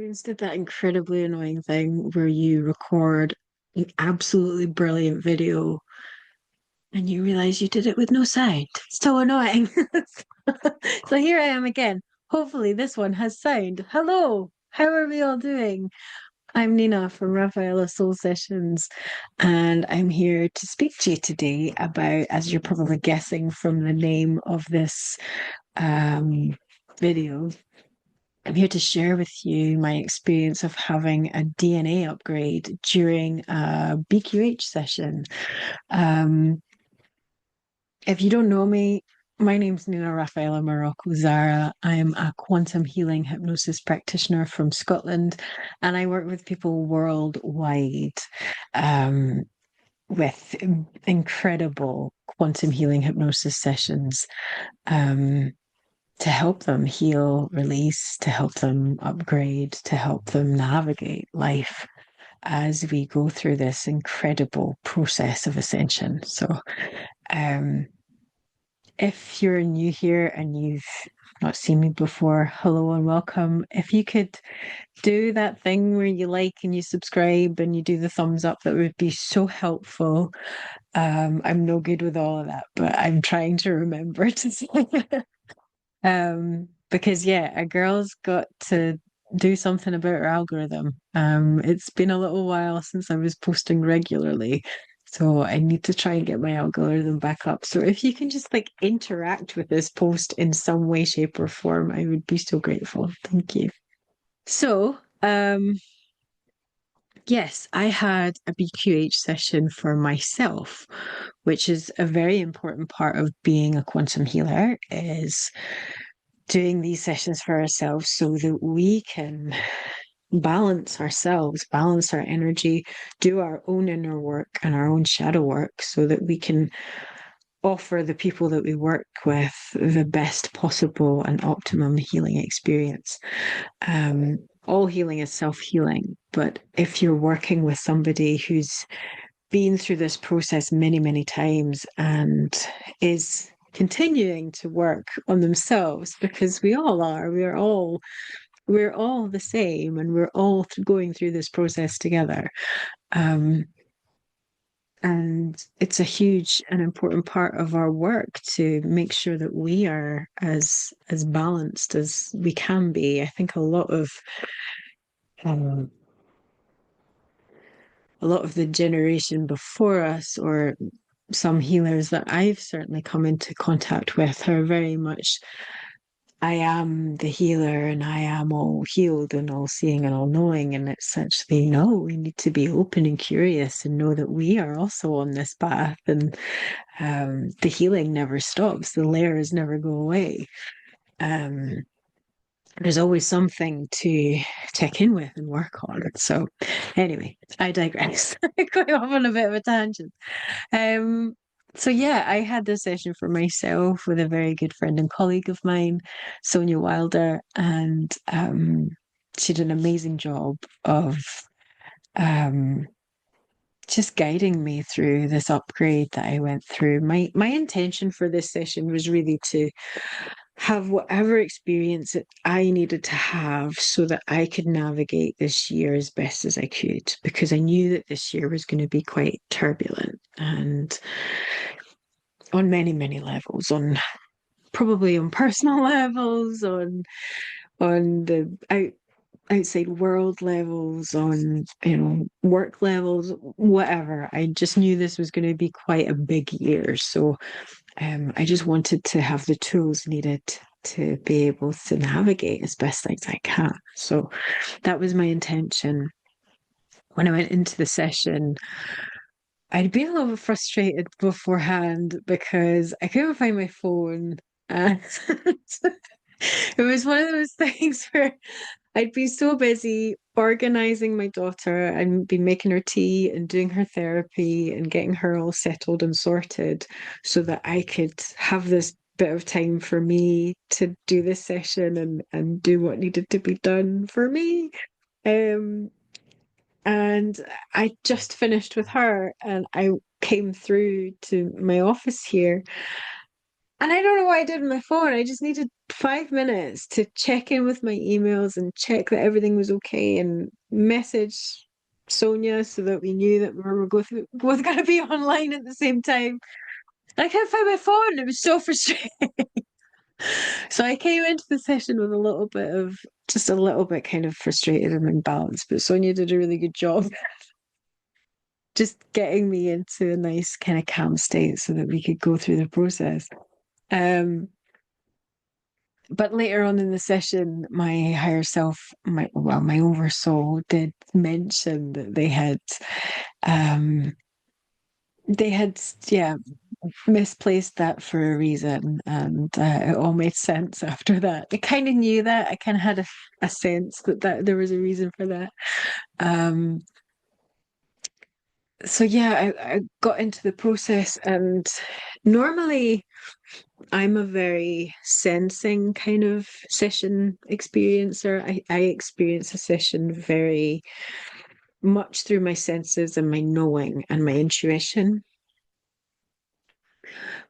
Experience did that incredibly annoying thing where you record an absolutely brilliant video and you realize you did it with no sound. So annoying. So here I am again. Hopefully, this one has sound. Hello, how are we all doing? I'm Nina from Rafaela Soul Sessions, and I'm here to speak to you today about, as you're probably guessing from the name of this um, video, I'm here to share with you my experience of having a DNA upgrade during a BQH session. Um, if you don't know me, my name's Nina Rafaela Morrocco Zara. I'm a quantum healing hypnosis practitioner from Scotland, and I work with people worldwide um, with incredible quantum healing hypnosis sessions. To help them heal, release, to help them upgrade, to help them navigate life as we go through this incredible process of ascension. So, um, if you're new here and you've not seen me before, hello and welcome. If you could do that thing where you like and you subscribe and you do the thumbs up, that would be so helpful. I'm no good with all of that, but I'm trying to remember to say it. Because yeah, a girl's got to do something about her algorithm. It's been a little while since I was posting regularly, so I need to try and get my algorithm back up. So if you can just like interact with this post in some way, shape, or form, I would be so grateful. Thank you. So, yes, I had a BQH session for myself, which is a very important part of being a quantum healer, is doing these sessions for ourselves so that we can balance ourselves, balance our energy, do our own inner work and our own shadow work so that we can offer the people that we work with the best possible and optimum healing experience. All healing is self-healing, but if you're working with somebody who's been through this process many, many times and is continuing to work on themselves, because we all are, we're all the same, and we're all going through this process together. Um, and it's a huge and important part of our work to make sure that we are as balanced as we can be. I think um, a lot of the generation before us, or some healers that I've certainly come into contact with, are very much, I am the healer and I am all healed and all seeing and all knowing. And it's actually, no, we need to be open and curious and know that we are also on this path. And the healing never stops, the layers never go away. Um, there's always something to check in with and work on. So, anyway, I digress. Going off on a bit of a tangent. Um, so yeah, I had this session for myself with a very good friend and colleague of mine, Sonia Wilder, and she did an amazing job of um, just guiding me through this upgrade that I went through. My intention for this session was really to have whatever experience that I needed to have so that I could navigate this year as best as I could, because I knew that this year was going to be quite turbulent and on many, many levels, on probably on personal levels, on the outside world levels, on work levels, whatever. I just knew this was going to be quite a big year. So I just wanted to have the tools needed to be able to navigate as best as I can. So that was my intention. When I went into the session, I'd been a little bit frustrated beforehand because I couldn't find my phone. And it was one of those things where I'd be so busy organizing my daughter and be making her tea and doing her therapy and getting her all settled and sorted so that I could have this bit of time for me to do this session and do what needed to be done for me. Um, and I just finished with her and I came through to my office here And I don't know what I did with my phone. I just needed 5 minutes to check in with my emails and check that everything was okay and message Sonia so that we knew that we were both going to be online at the same time. And I couldn't find my phone. It was so frustrating. So I came into the session with a little bit of, just a little bit kind of frustrated and imbalanced. But Sonia did a really good job just getting me into a nice kind of calm state so that we could go through the process. Um, but later on in the session, my higher self, my oversoul did mention that um, yeah, misplaced that for a reason, and it all made sense after that. I kind of knew that. I kind of had a sense that there was a reason for that. Um, so yeah, I got into the process, and normally I'm a very sensing kind of session experiencer. I experience a session very much through my senses and my knowing and my intuition.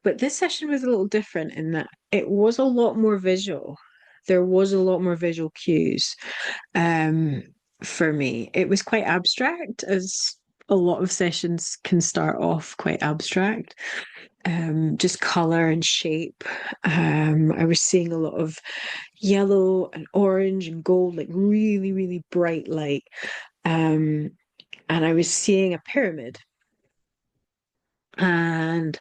But this session was a little different in that it was a lot more visual. There was a lot more visual cues um, for me. It was quite abstract, as a lot of sessions can start off quite abstract, just color and shape. I was seeing a lot of yellow and orange and gold, like really, really bright light. Um, and I was seeing a pyramid. And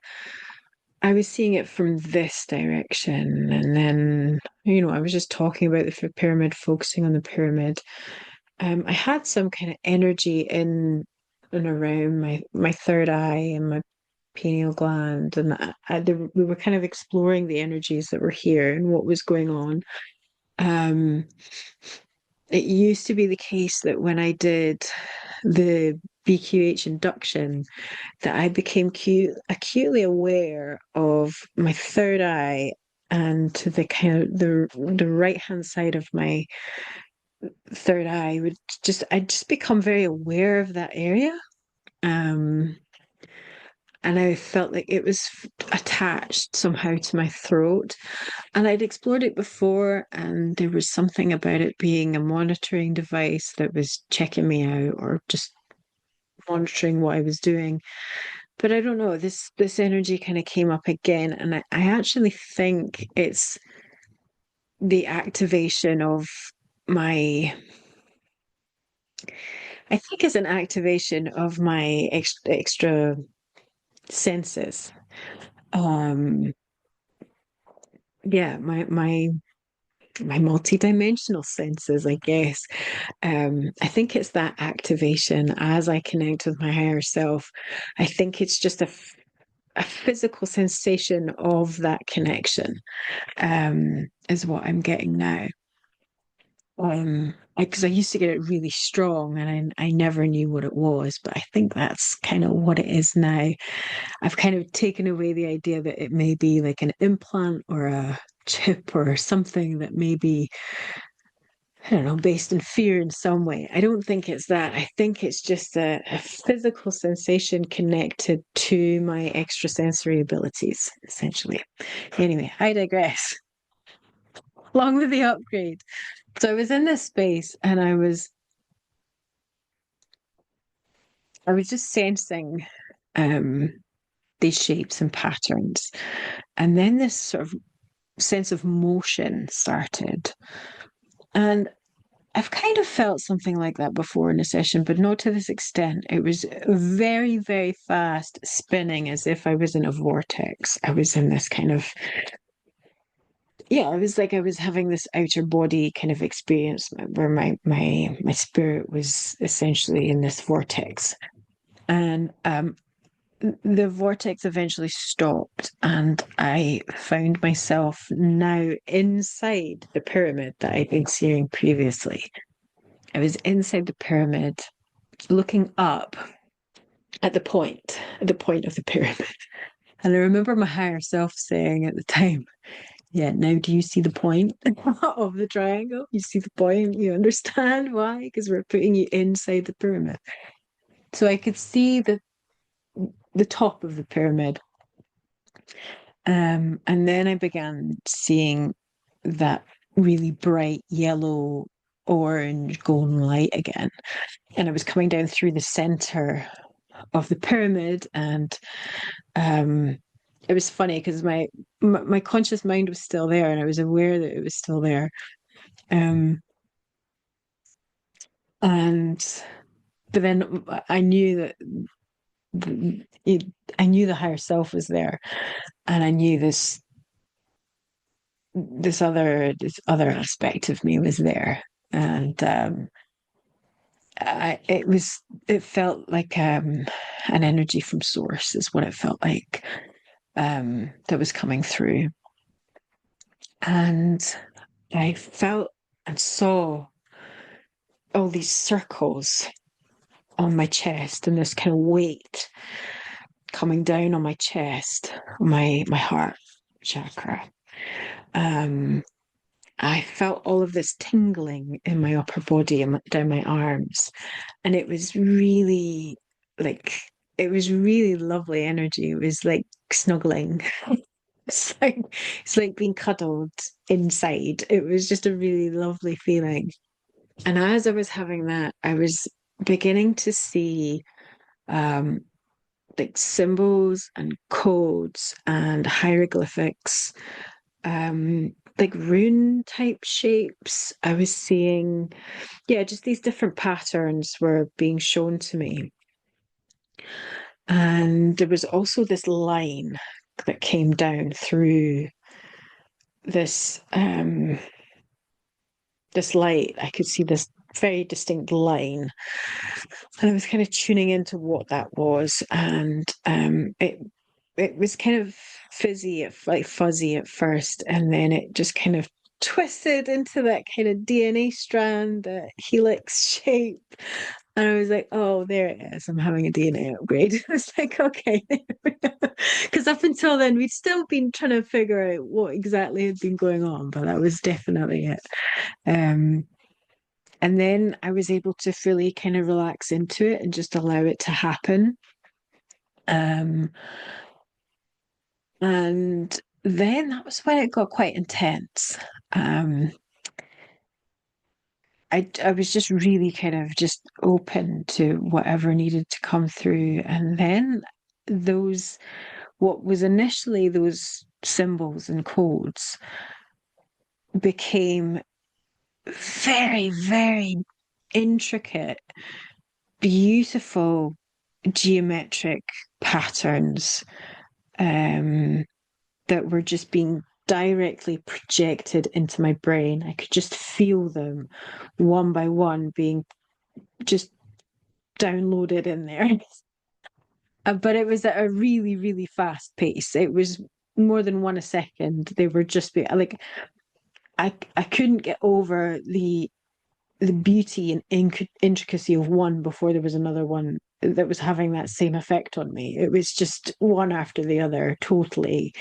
I was seeing it from this direction. And then, I was just talking about the pyramid, focusing on the pyramid. I had some kind of energy in and around my third eye and my pineal gland, and we were kind of exploring the energies that were here and what was going on. Um, it used to be the case that when I did the BQH induction, that I became acutely aware of my third eye and to the kind of the right hand side of my third eye would I'd just become very aware of that area. Um, and I felt like it was attached somehow to my throat. And I'd explored it before, and there was something about it being a monitoring device that was checking me out or just monitoring what I was doing. But I don't know, this energy kind of came up again, and I actually think it's the activation of my I think it's an activation of my extra senses. Um, yeah, my multidimensional senses, I guess. I think it's that activation as I connect with my higher self. I think it's just a physical sensation of that connection, is what I'm getting now. Because I used to get it really strong and I never knew what it was, but I think that's kind of what it is now. I've kind of taken away the idea that it may be like an implant or a chip or something that may be, I don't know, based in fear in some way. I don't think it's that. I think it's just a physical sensation connected to my extrasensory abilities, essentially. Anyway, I digress. Along with the upgrade. So I was in this space and I was just sensing um these shapes and patterns. And then this sort of sense of motion started. And I've kind of felt something like that before in a session, but not to this extent. It was very, very fast spinning as if I was in a vortex. I was in this kind of, yeah, it was like I was having this outer body kind of experience where my spirit was essentially in this vortex. And the vortex eventually stopped, and I found myself now inside the pyramid that I'd been seeing previously. I was inside the pyramid, looking up at the point of the pyramid. And I remember my higher self saying at the time, yeah, now do you see the point of the triangle? You see the point? You understand why? Because we're putting you inside the pyramid. So I could see the top of the pyramid. And then I began seeing that really bright yellow, orange, golden light again. And I was coming down through the center of the pyramid, and um, it was funny because my conscious mind was still there, and I was aware that it was still there. Um, and but then I knew that it, I knew the higher self was there, and I knew this other aspect of me was there, and it felt like an energy from source is what it felt like, that was coming through, and I felt and saw all these circles on my chest and this kind of weight coming down on my chest, my heart chakra. Um, I felt all of this tingling in my upper body and down my arms, and like it was really lovely energy. It was like snuggling. It's like it's like being cuddled inside. It was just a really lovely feeling. And as I was having that, I was beginning to see um like symbols and codes and hieroglyphics, like rune type shapes. I was seeing, yeah, just these different patterns were being shown to me. And there was also this line that came down through this this light. I could see this very distinct line. And I was kind of tuning into what that was. And it was kind of like fuzzy at first, and then it just kind of twisted into that kind of DNA strand, that helix shape. And I was like, oh, there it is. I'm having a DNA upgrade. It's like, okay. Because up until then, we'd still been trying to figure out what exactly had been going on, but that was definitely it. Um, and then I was able to fully kind of relax into it and just allow it to happen. Um, And then that was when it got quite intense. Um, I was just really kind of just open to whatever needed to come through. And then those, what was initially those symbols and codes became very, very intricate, beautiful geometric patterns. Um, that were just being directly projected into my brain. I could just feel them one by one being just downloaded in there. But it was at a really, really fast pace. It was more than one a second. They were just like I couldn't get over the beauty and intricacy of one before there was another one that was having that same effect on me. It was just one after the other, totally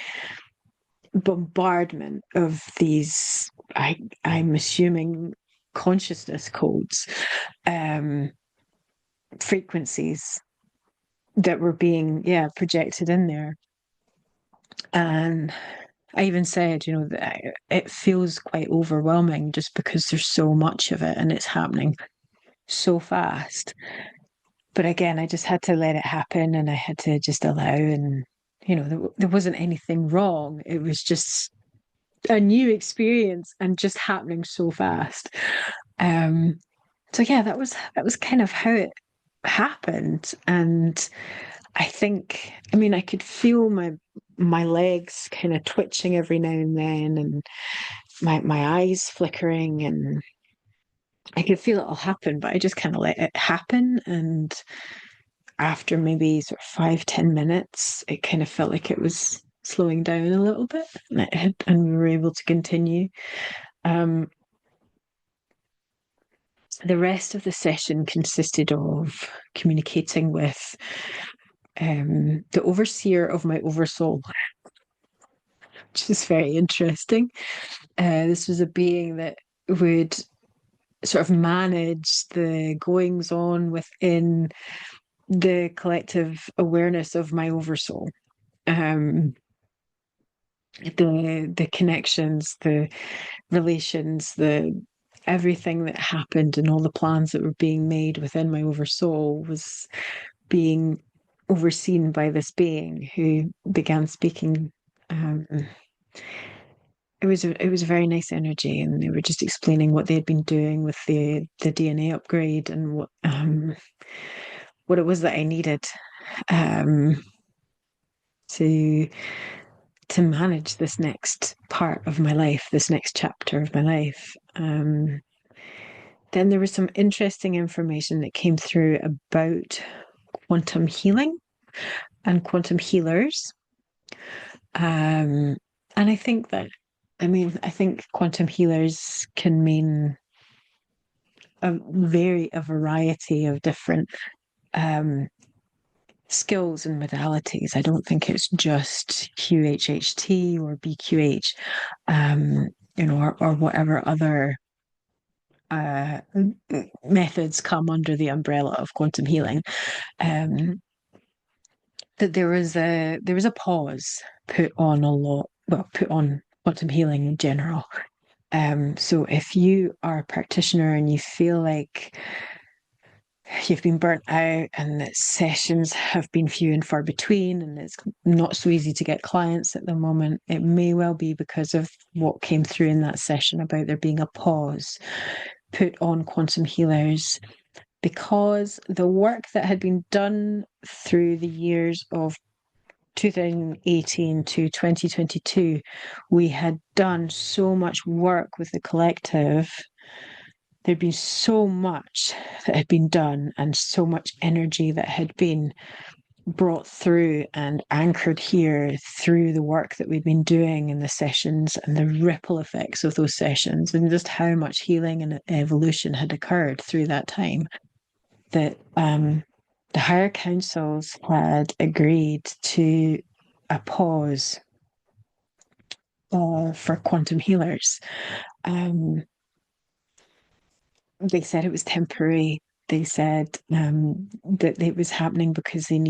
bombardment of these, I'm assuming, consciousness codes, um frequencies that were being, yeah, projected in there. And I even said, that it feels quite overwhelming just because there's so much of it and it's happening so fast. But again, I just had to let it happen, and I had to just allow, and there wasn't anything wrong. It was just a new experience and just happening so fast. Um, so yeah, that was kind of how it happened. And I mean, I could feel my legs kind of twitching every now and then, and my eyes flickering, and I could feel it all happen, but I just kind of let it happen. And after maybe sort of 5-10 minutes, it kind of felt like it was slowing down a little bit, and we were able to continue. Um, the rest of the session consisted of communicating with the overseer of my oversoul, which is very interesting. This was a being that would sort of manage the goings on within the collective awareness of my oversoul. Um, the connections, the relations, the everything that happened and all the plans that were being made within my oversoul was being overseen by this being who began speaking. Um, it was a very nice energy, and they were just explaining what they had been doing with the DNA upgrade and what it was that I needed um, to to manage this next part of my life, this next chapter of my life. Then there was some interesting information that came through about quantum healing and quantum healers. Um, and I think quantum healers can mean a variety of different um, skills and modalities. I don't think it's just QHHT or BQH, um, or whatever other uh, methods come under the umbrella of quantum healing. Um, that there was a pause put on put on quantum healing in general. So if you are a practitioner and you feel like you've been burnt out and that sessions have been few and far between and it's not so easy to get clients at the moment, it may well be because of what came through in that session about there being a pause put on quantum healers, because the work that had been done through the years of 2018 to 2022, we had done so much work with the collective. There'd been so much that had been done and so much energy that had been brought through and anchored here through the work that we'd been doing in the sessions and the ripple effects of those sessions, and just how much healing and evolution had occurred through that time, that the higher councils had agreed to a pause for quantum healers. Um, they said it was temporary. They said that it was happening because um,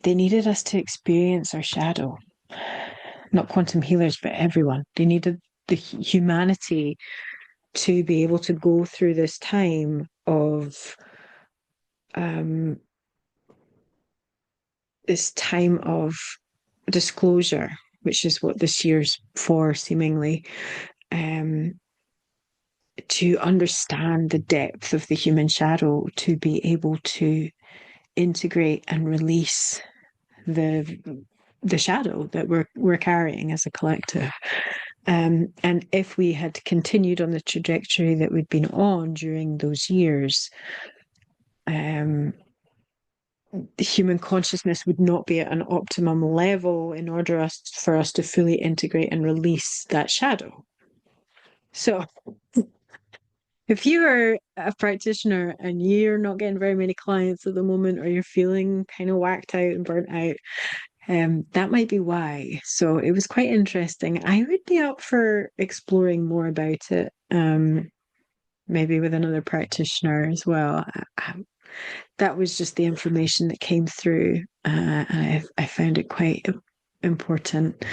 they needed us to experience our shadow. Not quantum healers, but everyone. They needed the humanity to be able to go through this time of um, disclosure, which is what this year's for, seemingly, um, to understand the depth of the human shadow, to be able to integrate and release the the shadow that we're carrying as a collective. And if we had continued on the trajectory that we'd been on during those years, human consciousness would not be at an optimum level in order for us to fully integrate and release that shadow. So if you are a practitioner and you're not getting very many clients at the moment, or you're feeling kind of whacked out and burnt out, that might be why. So it was quite interesting. I would be up for exploring more about it, maybe with another practitioner as well. That was just the information that came through, and I found it quite important.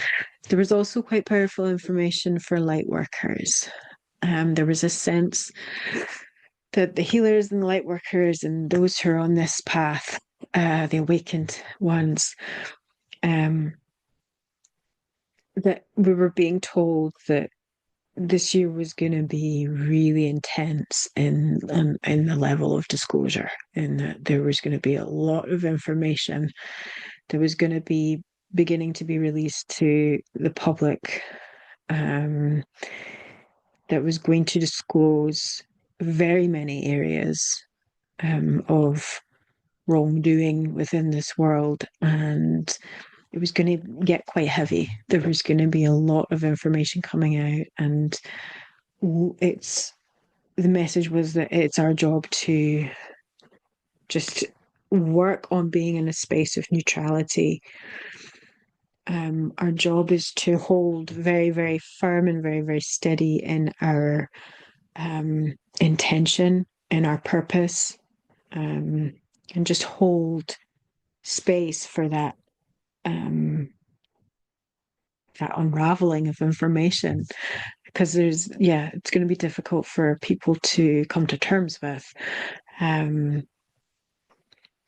There was also quite powerful information for light workers. There was a sense that the healers and the light workers and those who are on this path, the awakened ones, um, that we were being told that this year was going to be really intense in the level of disclosure, and that there was going to be a lot of information that was going to be beginning to be released to the public, that was going to disclose very many areas of wrongdoing within this world, and it was going to get quite heavy. There was going to be a lot of information coming out, and it's the message was that it's our job to just work on being in a space of neutrality. Our job is to hold very, very firm and very, very steady in our intention and our purpose, and just hold space for that um, that unraveling of information, because it's going to be difficult for people to come to terms with. Um,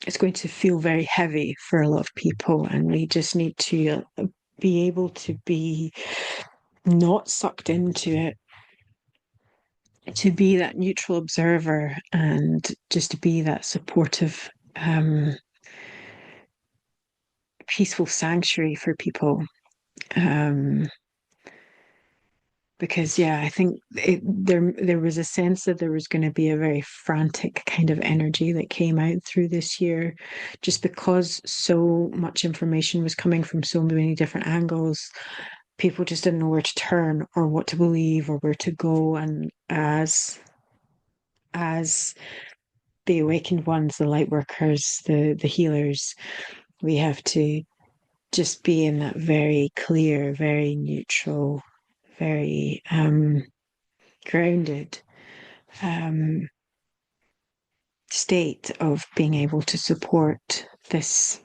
it's going to feel very heavy for a lot of people, and we just need to be able to be not sucked into it, to be that neutral observer and just to be that supportive, peaceful sanctuary for people. Um, because I think there was a sense that there was going to be a very frantic kind of energy that came out through this year, just because so much information was coming from so many different angles. People just didn't know where to turn or what to believe or where to go. And as the awakened ones, the light workers, the healers, we have to just be in that very clear, very neutral, very grounded um, state of being able to support this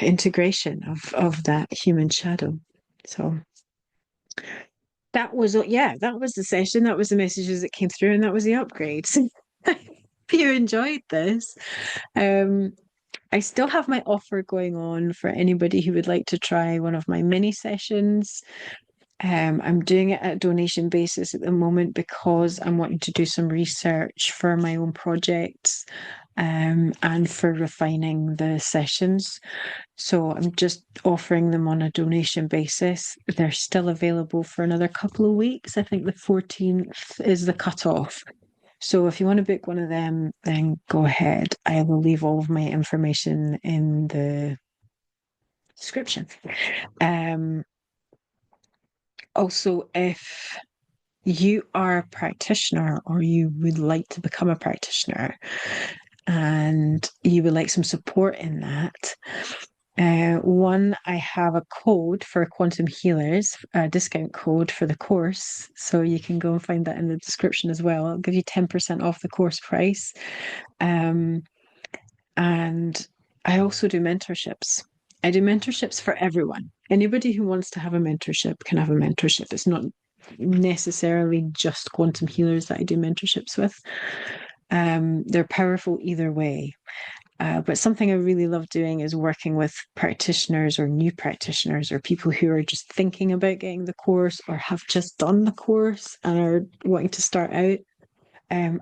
integration of that human shadow. So that was the session. That was the messages that came through, and that was the upgrades. If you enjoyed this, um, I still have my offer going on for anybody who would like to try one of my mini sessions. I'm doing it at a donation basis at the moment because I'm wanting to do some research for my own projects, and for refining the sessions. So I'm just offering them on a donation basis. They're still available for another couple of weeks. I think the 14th is the cutoff. So if you want to book one of them, then go ahead. I will leave all of my information in the description. Um, Also, if you are a practitioner or you would like to become a practitioner and you would like some support in that, I have a code for quantum healers, a discount code for the course. So you can go and find that in the description as well. I'll give you 10% off the course price. Um, and I also do mentorships. I do mentorships for everyone. Anybody who wants to have a mentorship can have a mentorship. It's not necessarily just quantum healers that I do mentorships with. They're powerful either way. But something I really love doing is working with practitioners or new practitioners or people who are just thinking about getting the course or have just done the course and are wanting to start out.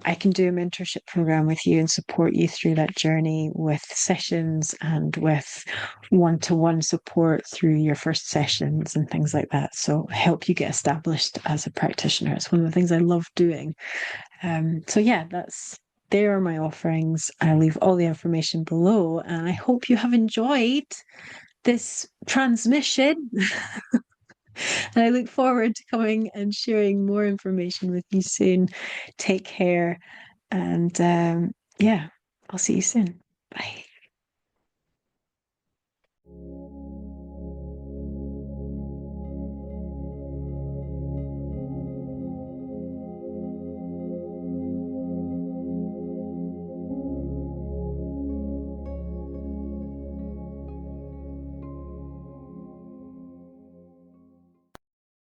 I can do a mentorship program with you and support you through that journey with sessions and with one-to-one support through your first sessions and things like that. So help you get established as a practitioner. It's one of the things I love doing. There are my offerings. I leave all the information below, and I hope you have enjoyed this transmission. And I look forward to coming and sharing more information with you soon. Take care. And I'll see you soon. Bye.